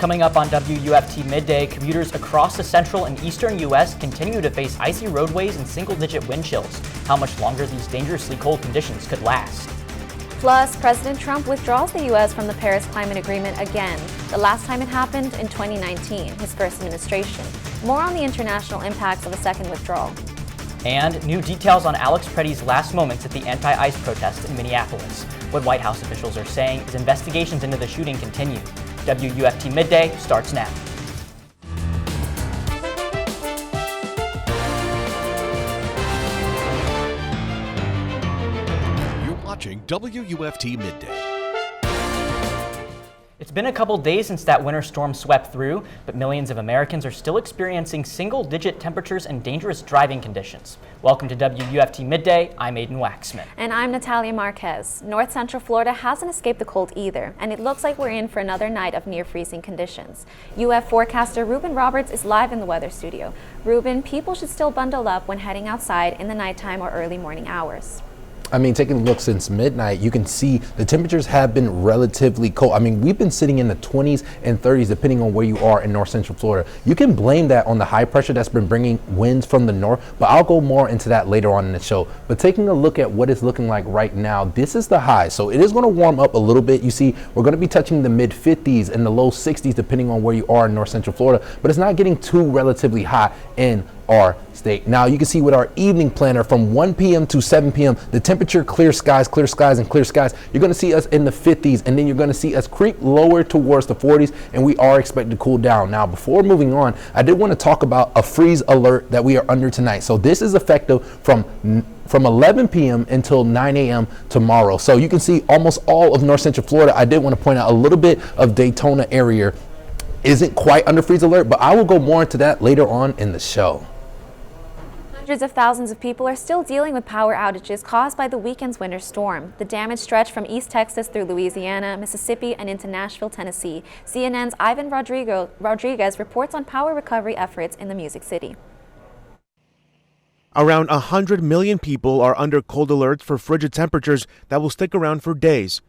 Coming up on WUFT Midday, commuters across the central and eastern U.S. continue to face icy roadways and single-digit wind chills. How much longer these dangerously cold conditions could last. Plus, President Trump withdraws the U.S. from the Paris Climate Agreement again. The last time it happened in 2019, his first administration. More on the international impacts of a second withdrawal. And new details on Alex Preddy's last moments at the anti-ICE protest in Minneapolis. What White House officials are saying as investigations into the shooting continue. WUFT Midday starts now. You're watching WUFT Midday. It's been a couple days since that winter storm swept through, but millions of Americans are still experiencing single-digit temperatures and dangerous driving conditions. Welcome to WUFT Midday. I'm Aiden Wacksman. And I'm Natalia Marquez. North Central Florida hasn't escaped the cold either, and it looks like we're in for another night of near-freezing conditions. UF forecaster Reuben Roberts is live in the weather studio. Reuben, people should still bundle up when heading outside in the nighttime or early morning hours. I mean, taking a look since midnight, you can see the temperatures have been relatively cold. I mean, we've been sitting in the 20s and 30s depending on where you are in North Central Florida. You can blame that on the high pressure that's been bringing winds from the north, but I'll go more into that later on in the show. But taking a look at what it's looking like right now, this is the high. So it is going to warm up a little bit. You see, we're going to be touching the mid 50s and the low 60s depending on where you are in North Central Florida, but it's not getting too relatively hot in our state. Now you can see with our evening planner from 1 p.m. to 7 p.m. the temperature clear skies, and clear skies. You're going to see us in the 50s, and then you're going to see us creep lower towards the 40s, and we are expected to cool down. Now before moving on, I did want to talk about a freeze alert that we are under tonight. So this is effective from 11 p.m. until 9 a.m. tomorrow. So you can see almost all of North Central Florida. I did want to point out a little bit of Daytona area isn't quite under freeze alert, but I will go more into that later on in the show. Hundreds of thousands of people are still dealing with power outages caused by the weekend's winter storm. The damage stretched from East Texas through Louisiana, Mississippi, and into Nashville, Tennessee. CNN's Ivan Rodriguez reports on power recovery efforts in the Music City. Around 100 million people are under cold alerts for frigid temperatures that will stick around for days.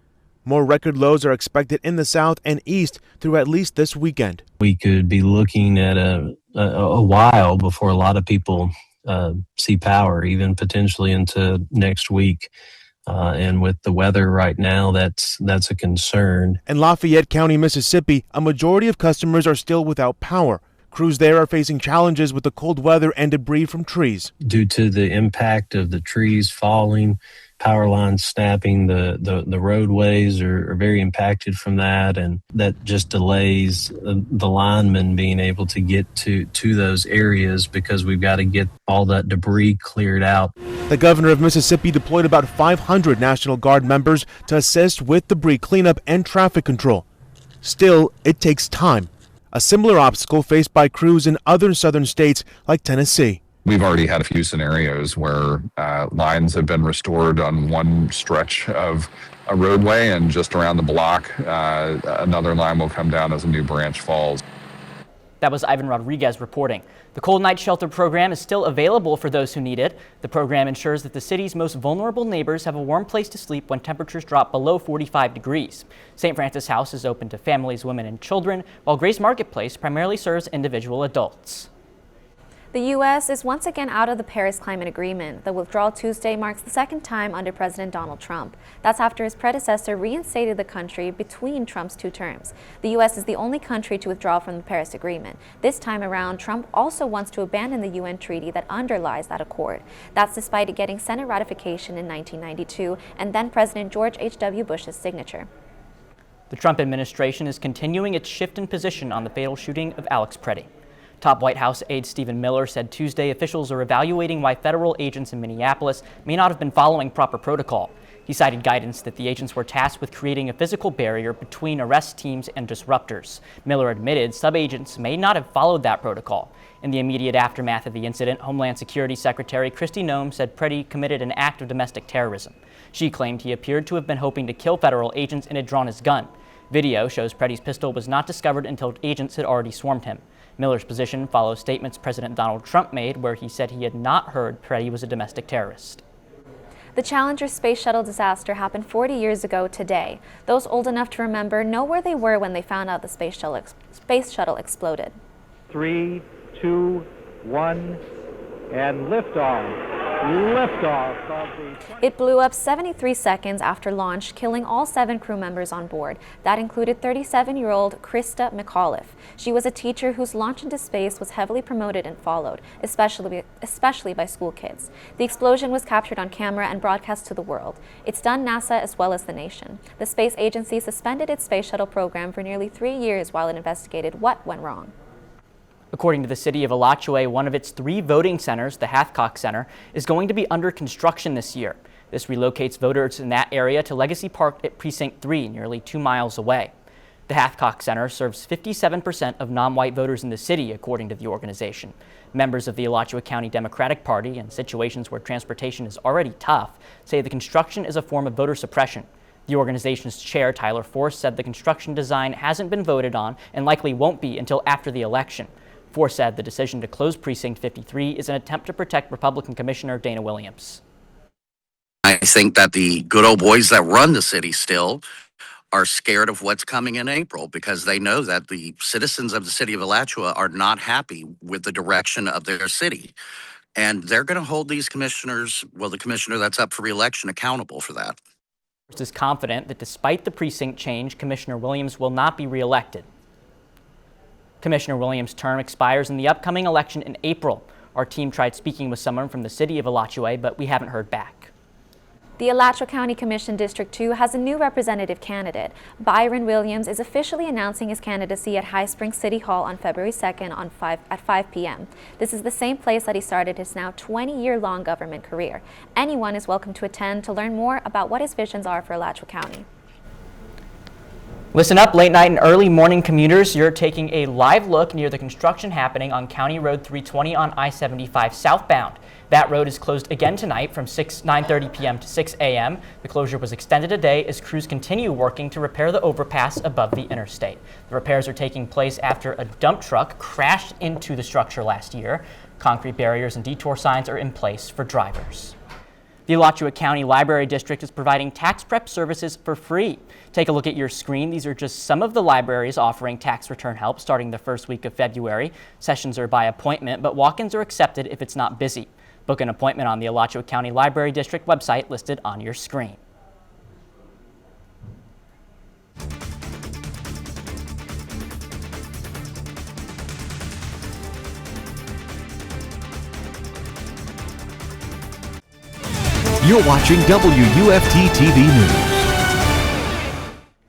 More record lows are expected in the south and east through at least this weekend. We could be looking at a while before a lot of people see power, even potentially into next week. And with the weather right now, that's a concern. In Lafayette County, Mississippi, a majority of customers are still without power. Crews there are facing challenges with the cold weather and debris from trees. Due to the impact of the trees falling, power lines snapping, the roadways are very impacted from that, and that just delays the linemen being able to get to those areas because we've got to get all that debris cleared out. The governor of Mississippi deployed about 500 National Guard members to assist with debris cleanup and traffic control. Still, it takes time. A similar obstacle faced by crews in other southern states like Tennessee. We've already had a few scenarios where lines have been restored on one stretch of a roadway, and just around the block, another line will come down as a new branch falls. That was Ivan Rodriguez reporting. The Cold Night Shelter program is still available for those who need it. The program ensures that the city's most vulnerable neighbors have a warm place to sleep when temperatures drop below 45 degrees. St. Francis House is open to families, women, and children, while Grace Marketplace primarily serves individual adults. The U.S. is once again out of the Paris Climate Agreement. The withdrawal Tuesday marks the second time under President Donald Trump. That's after his predecessor reinstated the country between Trump's two terms. The U.S. is the only country to withdraw from the Paris Agreement. This time around, Trump also wants to abandon the UN treaty that underlies that accord. That's despite it getting Senate ratification in 1992 and then President George H.W. Bush's signature. The Trump administration is continuing its shift in position on the fatal shooting of Alex Preddy. Top White House aide Stephen Miller said Tuesday officials are evaluating why federal agents in Minneapolis may not have been following proper protocol. He cited guidance that the agents were tasked with creating a physical barrier between arrest teams and disruptors. Miller admitted sub-agents may not have followed that protocol. In the immediate aftermath of the incident, Homeland Security Secretary Kristi Noem said Preddy committed an act of domestic terrorism. She claimed he appeared to have been hoping to kill federal agents and had drawn his gun. Video shows Preddy's pistol was not discovered until agents had already swarmed him. Miller's position follows statements President Donald Trump made where he said he had not heard Preddy was a domestic terrorist. The Challenger space shuttle disaster happened 40 years ago today. Those old enough to remember know where they were when they found out the space shuttle exploded. 3, 2, 1, and liftoff. Liftoff of the... It blew up 73 seconds after launch, killing all 7 crew members on board. That included 37-year-old Krista McAuliffe. She was a teacher whose launch into space was heavily promoted and followed, especially by school kids. The explosion was captured on camera and broadcast to the world. It stunned NASA as well as the nation. The space agency suspended its space shuttle program for nearly 3 years while it investigated what went wrong. According to the city of Alachua, one of its 3 voting centers, the Hathcock Center, is going to be under construction this year. This relocates voters in that area to Legacy Park at Precinct 3, nearly 2 miles away. The Hathcock Center serves 57% of non-white voters in the city, according to the organization. Members of the Alachua County Democratic Party, in situations where transportation is already tough, say the construction is a form of voter suppression. The organization's chair, Tyler Force, said the construction design hasn't been voted on and likely won't be until after the election. Force said the decision to close Precinct 53 is an attempt to protect Republican Commissioner Dana Williams. I think that the good old boys that run the city still are scared of what's coming in April because they know that the citizens of the city of Alachua are not happy with the direction of their city. And they're going to hold these commissioners, well, the commissioner that's up for re-election, accountable for that. Force is confident that despite the precinct change, Commissioner Williams will not be re-elected. Commissioner Williams' term expires in the upcoming election in April. Our team tried speaking with someone from the city of Alachua, but we haven't heard back. The Alachua County Commission District 2 has a new representative candidate. Byron Williams is officially announcing his candidacy at High Springs City Hall on February 2nd at 5 p.m. This is the same place that he started his now 20-year-long government career. Anyone is welcome to attend to learn more about what his visions are for Alachua County. Listen up, late night and early morning commuters. You're taking a live look near the construction happening on County Road 320 on I-75 southbound. That road is closed again tonight from 9:30 p.m. to 6 a.m. The closure was extended today as crews continue working to repair the overpass above the interstate. The repairs are taking place after a dump truck crashed into the structure last year. Concrete barriers and detour signs are in place for drivers. The Alachua County Library District is providing tax prep services for free. Take a look at your screen. These are just some of the libraries offering tax return help starting the first week of February. Sessions are by appointment, but walk-ins are accepted if it's not busy. Book an appointment on the Alachua County Library District website listed on your screen. You're watching WUFT-TV News.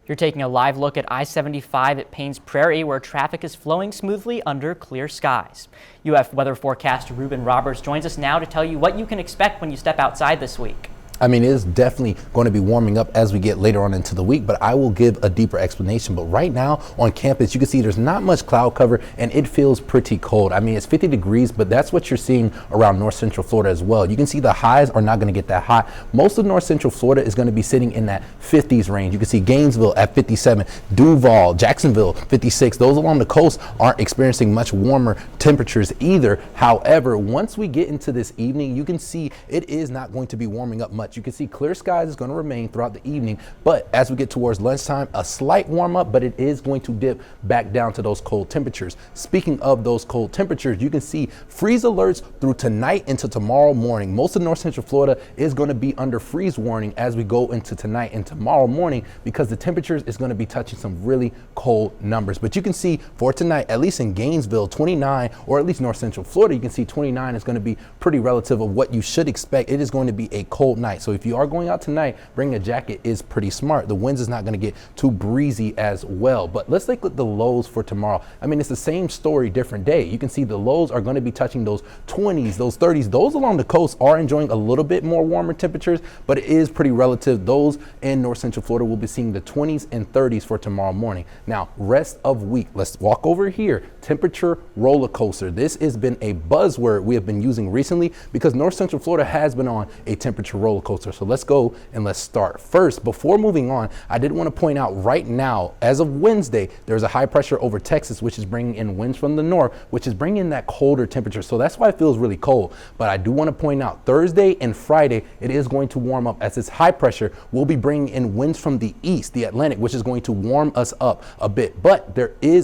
You're taking a live look at I-75 at Paynes Prairie, where traffic is flowing smoothly under clear skies. UF weather forecaster Reuben Roberts joins us now to tell you what you can expect when you step outside this week. I mean, it is definitely going to be warming up as we get later on into the week, but I will give a deeper explanation. But right now on campus, you can see there's not much cloud cover and it feels pretty cold. I mean, it's 50 degrees, but that's what you're seeing around North Central Florida as well. You can see the highs are not going to get that hot. Most of North Central Florida is going to be sitting in that 50s range. You can see Gainesville at 57, Duval, Jacksonville 56. Those along the coast aren't experiencing much warmer temperatures either. However, once we get into this evening, you can see it is not going to be warming up much. You can see clear skies is going to remain throughout the evening, but as we get towards lunchtime, a slight warm up, but it is going to dip back down to those cold temperatures. Speaking of those cold temperatures, you can see freeze alerts through tonight into tomorrow morning. Most of North Central Florida is going to be under freeze warning as we go into tonight and tomorrow morning because the temperatures is going to be touching some really cold numbers. But you can see for tonight, at least in Gainesville, 29, or at least North Central Florida, you can see 29 is going to be pretty relative of what you should expect. It is going to be a cold night. So if you are going out tonight, bringing a jacket is pretty smart. The winds is not going to get too breezy as well. But let's look at the lows for tomorrow. I mean, it's the same story, different day. You can see the lows are going to be touching those 20s, those 30s. Those along the coast are enjoying a little bit more warmer temperatures, but it is pretty relative. Those in North Central Florida will be seeing the 20s and 30s for tomorrow morning. Now, rest of week, let's walk over here. Temperature roller coaster. This has been a buzzword we have been using recently because North Central Florida has been on a temperature roller coaster. So let's go and let's start. First, before moving on, I did want to point out right now, as of Wednesday, there's a high pressure over Texas, which is bringing in winds from the north, which is bringing in that colder temperature. So that's why it feels really cold. But I do want to point out Thursday and Friday, it is going to warm up, as this high pressure will be bringing in winds from the east, the Atlantic, which is going to warm us up a bit. But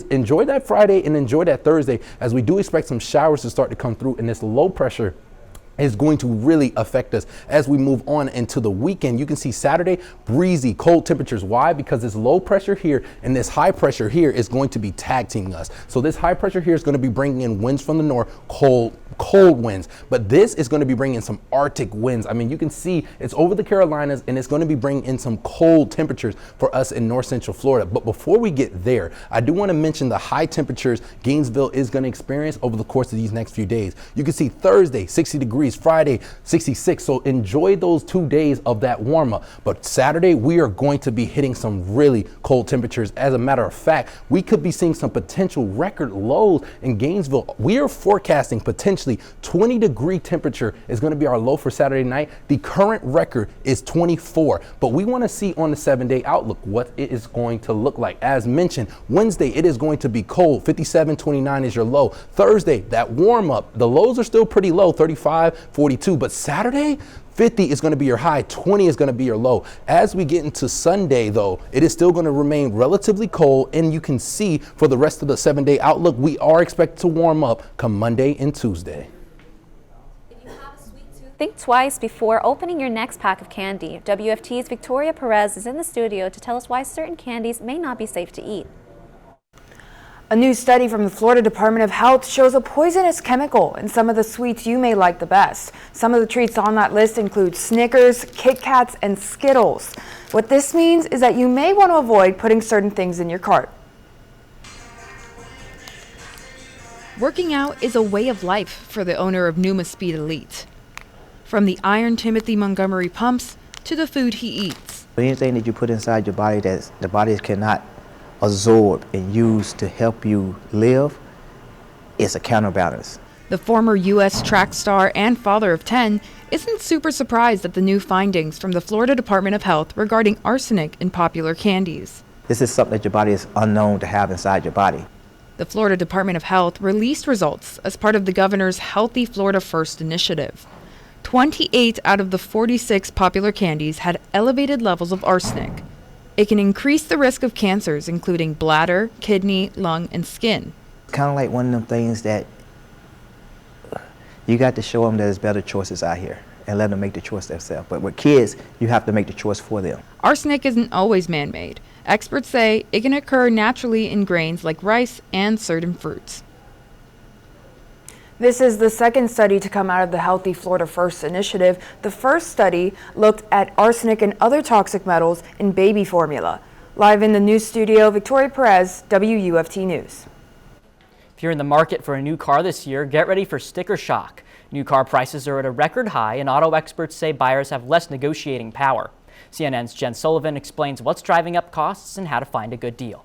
enjoy that Friday and enjoy that Thursday, as we do expect some showers to start to come through, and this low pressure is going to really affect us as we move on into the weekend. You can see Saturday, breezy, cold temperatures. Why? Because this low pressure here and this high pressure here is going to be tag teaming us. So this high pressure here is going to be bringing in winds from the north, cold winds, but this is going to be bringing some Arctic winds. I mean, you can see it's over the Carolinas, and it's going to be bringing in some cold temperatures for us in north central Florida. But before we get there, I do want to mention the high temperatures Gainesville is going to experience over the course of these next few days. You can see Thursday, 60 degrees, Friday, 66. So enjoy those 2 days of that warm up. But Saturday, we are going to be hitting some really cold temperatures. As a matter of fact, we could be seeing some potential record lows in Gainesville. We are forecasting potentially 20-degree temperature is going to be our low for Saturday night. The current record is 24, but we want to see on the 7-day outlook what it is going to look like. As mentioned, Wednesday, it is going to be cold. 57, 29 is your low. Thursday, that warm up, the lows are still pretty low, 35, 42, but Saturday, 50 is going to be your high, 20 is going to be your low. As we get into Sunday, though, it is still going to remain relatively cold, and you can see for the rest of the 7-day outlook, we are expected to warm up come Monday and Tuesday. Think twice before opening your next pack of candy. WFT's Victoria Perez is in the studio to tell us why certain candies may not be safe to eat. A new study from the Florida Department of Health shows a poisonous chemical in some of the sweets you may like the best. Some of the treats on that list include Snickers, Kit Kats, and Skittles. What this means is that you may want to avoid putting certain things in your cart. Working out is a way of life for the owner of Numa Speed Elite. From the Iron Timothy Montgomery pumps to the food he eats. Anything that you put inside your body that the body cannot absorb and use to help you live is a counterbalance. The former U.S. track star and father of 10 isn't super surprised at the new findings from the Florida Department of Health regarding arsenic in popular candies. This is something that your body is unknown to have inside your body. The Florida Department of Health released results as part of the governor's Healthy Florida First initiative. 28 out of the 46 popular candies had elevated levels of arsenic. It can increase the risk of cancers, including bladder, kidney, lung, and skin. It's kind of like one of them things that you got to show them there's better choices out here and let them make the choice themselves. But with kids, you have to make the choice for them. Arsenic isn't always man-made. Experts say it can occur naturally in grains like rice and certain fruits. This is the second study to come out of the Healthy Florida First initiative. The first study looked at arsenic and other toxic metals in baby formula. Live in the news studio, Victoria Perez, WUFT News. If you're in the market for a new car this year, get ready for sticker shock. New car prices are at a record high, and auto experts say buyers have less negotiating power. CNN's Jen Sullivan explains what's driving up costs and how to find a good deal.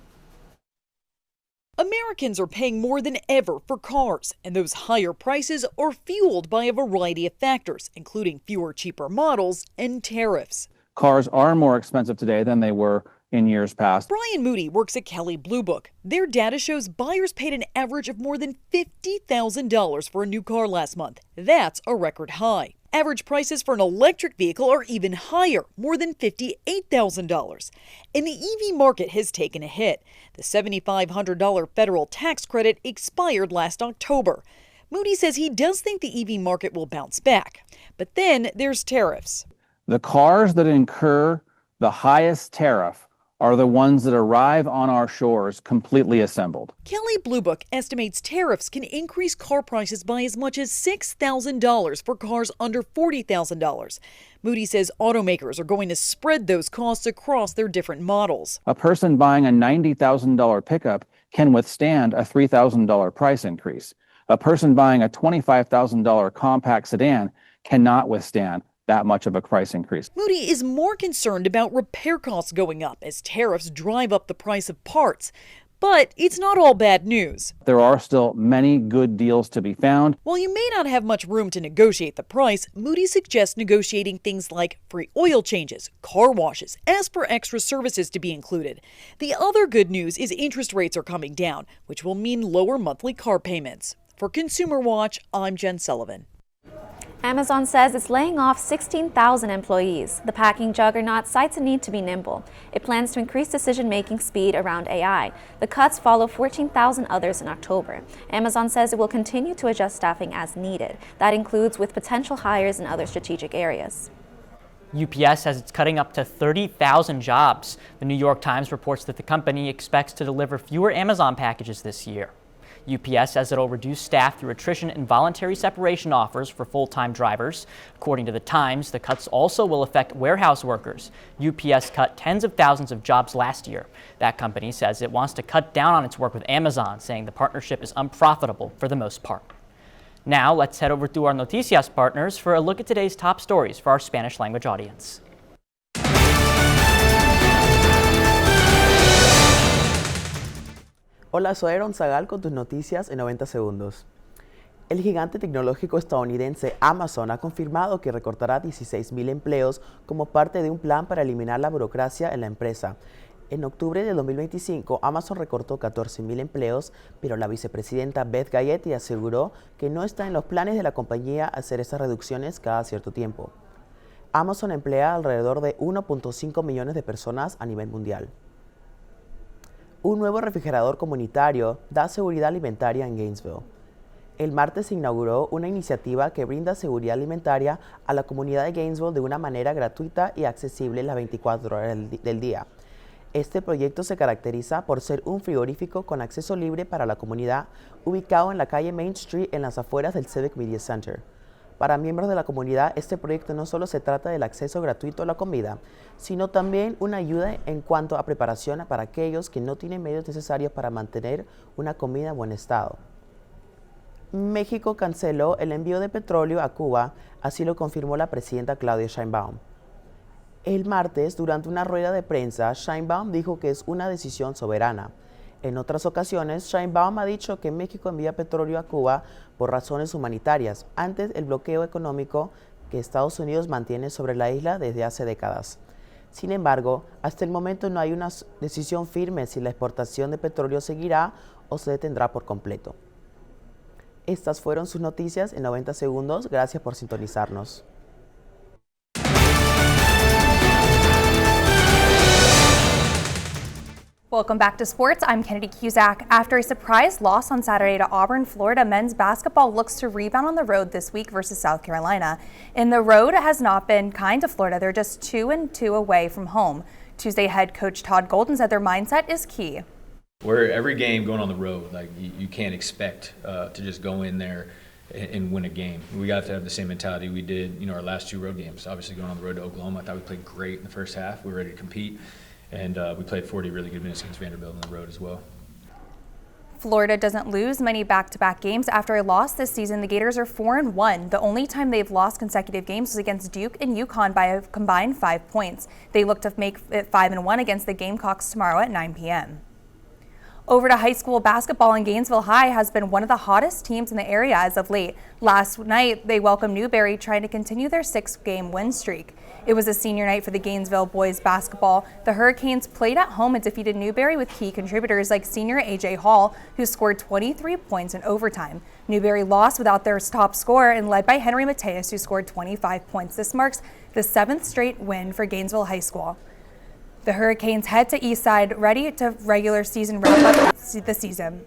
Americans are paying more than ever for cars, and those higher prices are fueled by a variety of factors, including fewer cheaper models and tariffs. Cars are more expensive today than they were in years past. Brian Moody works at Kelley Blue Book. Their data shows buyers paid an average of more than $50,000 for a new car last month. That's a record high. Average prices for an electric vehicle are even higher, more than $58,000. And the EV market has taken a hit. The $7,500 federal tax credit expired last October. Moody says he does think the EV market will bounce back. But then there's tariffs. The cars that incur the highest tariff are the ones that arrive on our shores completely assembled. Kelley Blue Book estimates tariffs can increase car prices by as much as $6,000 for cars under $40,000. Moody says automakers are going to spread those costs across their different models. A person buying a $90,000 pickup can withstand a $3,000 price increase. A person buying a $25,000 compact sedan cannot withstand that much of a price increase. Moody is more concerned about repair costs going up as tariffs drive up the price of parts. But it's not all bad news. There are still many good deals to be found. While you may not have much room to negotiate the price, Moody's suggests negotiating things like free oil changes, car washes, ask for extra services to be included. The other good news is interest rates are coming down, which will mean lower monthly car payments. For Consumer Watch, I'm Jen Sullivan. Amazon says it's laying off 16,000 employees. The packing juggernaut cites a need to be nimble. It plans to increase decision-making speed around AI. The cuts follow 14,000 others in October. Amazon says it will continue to adjust staffing as needed. That includes with potential hires in other strategic areas. UPS says it's cutting up to 30,000 jobs. The New York Times reports that the company expects to deliver fewer Amazon packages this year. UPS says it'll reduce staff through attrition and voluntary separation offers for full-time drivers. According to the Times, the cuts also will affect warehouse workers. UPS cut tens of thousands of jobs last year. That company says it wants to cut down on its work with Amazon, saying the partnership is unprofitable for the most part. Now, let's head over to our Noticias partners for a look at today's top stories for our Spanish language audience. Hola, soy Zagal con tus noticias en 90 segundos. El gigante tecnológico estadounidense Amazon ha confirmado que recortará 16,000 empleos como parte de un plan para eliminar la burocracia en la empresa. En octubre de 2025, Amazon recortó 14,000 empleos, pero la vicepresidenta Beth Gaetti aseguró que no está en los planes de la compañía hacer esas reducciones cada cierto tiempo. Amazon emplea alrededor de 1.5 millones de personas a nivel mundial. Un nuevo refrigerador comunitario da seguridad alimentaria en Gainesville. El martes se inauguró una iniciativa que brinda seguridad alimentaria a la comunidad de Gainesville de una manera gratuita y accesible las 24 horas del día. Este proyecto se caracteriza por ser un frigorífico con acceso libre para la comunidad, ubicado en la calle Main Street en las afueras del Civic Media Center. Para miembros de la comunidad, este proyecto no solo se trata del acceso gratuito a la comida, sino también una ayuda en cuanto a preparación para aquellos que no tienen medios necesarios para mantener una comida en buen estado. México canceló el envío de petróleo a Cuba, así lo confirmó la presidenta Claudia Sheinbaum. El martes, durante una rueda de prensa, Sheinbaum dijo que es una decisión soberana. En otras ocasiones, Sheinbaum ha dicho que México envía petróleo a Cuba por razones humanitarias, ante el bloqueo económico que Estados Unidos mantiene sobre la isla desde hace décadas. Sin embargo, hasta el momento no hay una decisión firme si la exportación de petróleo seguirá o se detendrá por completo. Estas fueron sus noticias en 90 segundos. Gracias por sintonizarnos. Welcome back to sports. I'm Kennedy Cusack. After a surprise loss on Saturday to Auburn, Florida men's basketball looks to rebound on the road this week versus South Carolina. And the road has not been kind to Florida. They're just 2-2 away from home. Tuesday head coach Todd Golden said their mindset is key. Where every game going on the road, like you can't expect to just go in there and win a game. We got to have the same mentality we did, our last two road games. Obviously going on the road to Oklahoma, I thought we played great in the first half. We were ready to compete. And we played 40 really good minutes against Vanderbilt on the road as well. Florida doesn't lose many back-to-back games. After a loss this season, the Gators are 4-1. The only time they've lost consecutive games was against Duke and UConn by a combined 5 points. They look to make it 5-1 against the Gamecocks tomorrow at 9 p.m. Over to high school basketball, in Gainesville High has been one of the hottest teams in the area as of late. Last night, they welcomed Newberry, trying to continue their 6-game win streak. It was a senior night for the Gainesville boys basketball. The Hurricanes played at home and defeated Newberry with key contributors like senior A.J. Hall, who scored 23 points in overtime. Newberry lost without their top scorer and led by Henry Mateus, who scored 25 points. This marks the 7th straight win for Gainesville High School. The Hurricanes head to Eastside, ready to regular season wrap up the season.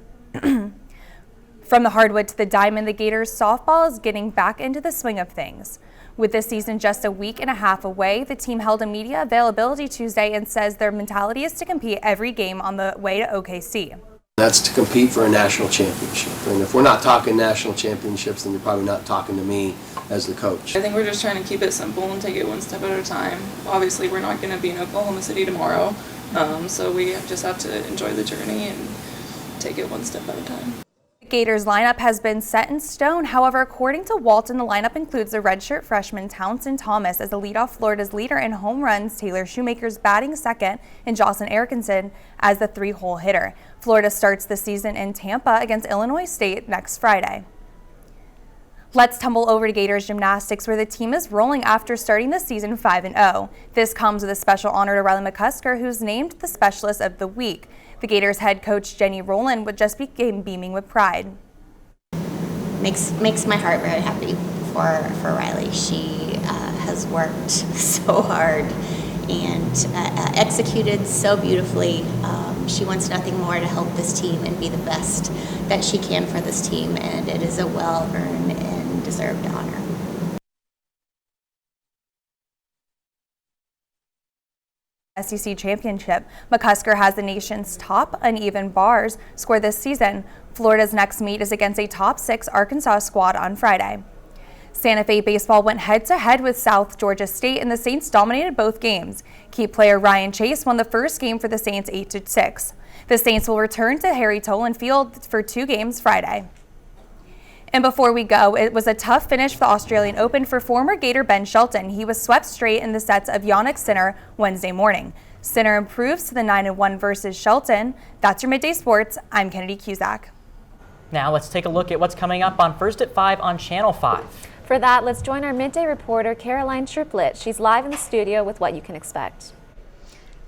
From the hardwood to the diamond, the Gators softball is getting back into the swing of things. With this season just a week and a half away, the team held a media availability Tuesday and says their mentality is to compete every game on the way to OKC. That's to compete for a national championship. And if we're not talking national championships, then you're probably not talking to me as the coach. I think we're just trying to keep it simple and take it one step at a time. Obviously, we're not going to be in Oklahoma City tomorrow, so we just have to enjoy the journey and take it one step at a time. The Gators lineup has been set in stone. However, according to Walton, the lineup includes the redshirt freshman Townsend Thomas as the leadoff Florida's leader in home runs, Taylor Shoemaker's batting second, and Jocelyn Erickson as the three-hole hitter. Florida starts the season in Tampa against Illinois State next Friday. Let's tumble over to Gators gymnastics, where the team is rolling after starting the season 5-0. This comes with a special honor to Riley McCusker, who's named the Specialist of the Week. The Gators head coach Jenny Rowland would just be beaming with pride. Makes my heart very happy for Riley. She has worked so hard and executed so beautifully. She wants nothing more to help this team and be the best that she can for this team, and it is a well-earned and deserved honor. SEC championship. McCusker has the nation's top uneven bars score this season. Florida's next meet is against a top 6 Arkansas squad on Friday. Santa Fe baseball went head-to-head with South Georgia State, and the Saints dominated both games. Key player Ryan Chase won the first game for the Saints 8-6. The Saints will return to Harry Tolan Field for 2 games Friday. And before we go, it was a tough finish for the Australian Open for former Gator Ben Shelton. He was swept straight in the sets of Yannick Sinner Wednesday morning. Sinner improves to the 9-1 versus Shelton. That's your Midday Sports. I'm Kennedy Cusack. Now let's take a look at what's coming up on First at 5 on Channel 5. For that, let's join our midday reporter, Caroline Triplett. She's live in the studio with what you can expect.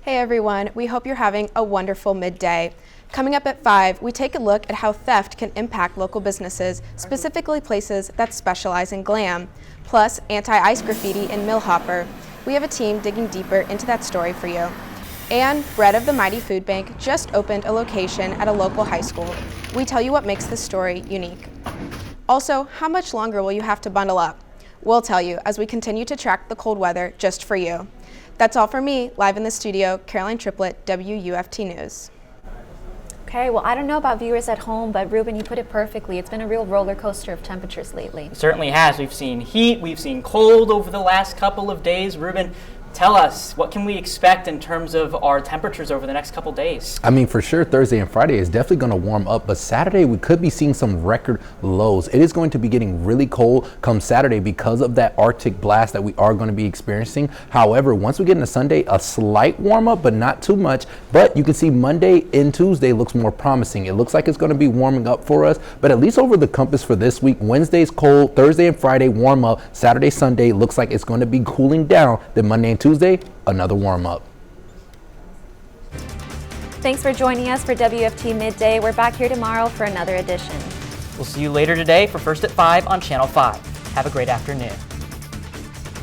Hey everyone, we hope you're having a wonderful midday. Coming up at 5, we take a look at how theft can impact local businesses, specifically places that specialize in glam, plus anti-ice graffiti in Millhopper. We have a team digging deeper into that story for you. And Bread of the Mighty Food Bank just opened a location at a local high school. We tell you what makes this story unique. Also, how much longer will you have to bundle up? We'll tell you as we continue to track the cold weather just for you. That's all for me, live in the studio, Caroline Triplett, WUFT News. Okay, well, I don't know about viewers at home, but Reuben, you put it perfectly. It's been a real roller coaster of temperatures lately. It certainly has. We've seen heat, we've seen cold over the last couple of days. Reuben, tell us, what can we expect in terms of our temperatures over the next couple days? I mean, for sure, Thursday and Friday is definitely going to warm up, but Saturday we could be seeing some record lows. It is going to be getting really cold come Saturday because of that Arctic blast that we are going to be experiencing. However, once we get into Sunday, a slight warm up, but not too much. But you can see Monday and Tuesday looks more promising. It looks like it's going to be warming up for us, but at least over the compass for this week, Wednesday's cold, Thursday and Friday warm up, Saturday, Sunday looks like it's going to be cooling down. Then Monday and Tuesday, another warm up. Thanks for joining us for WFT Midday. We're back here tomorrow for another edition. We'll see you later today for First at 5 on Channel 5. Have a great afternoon.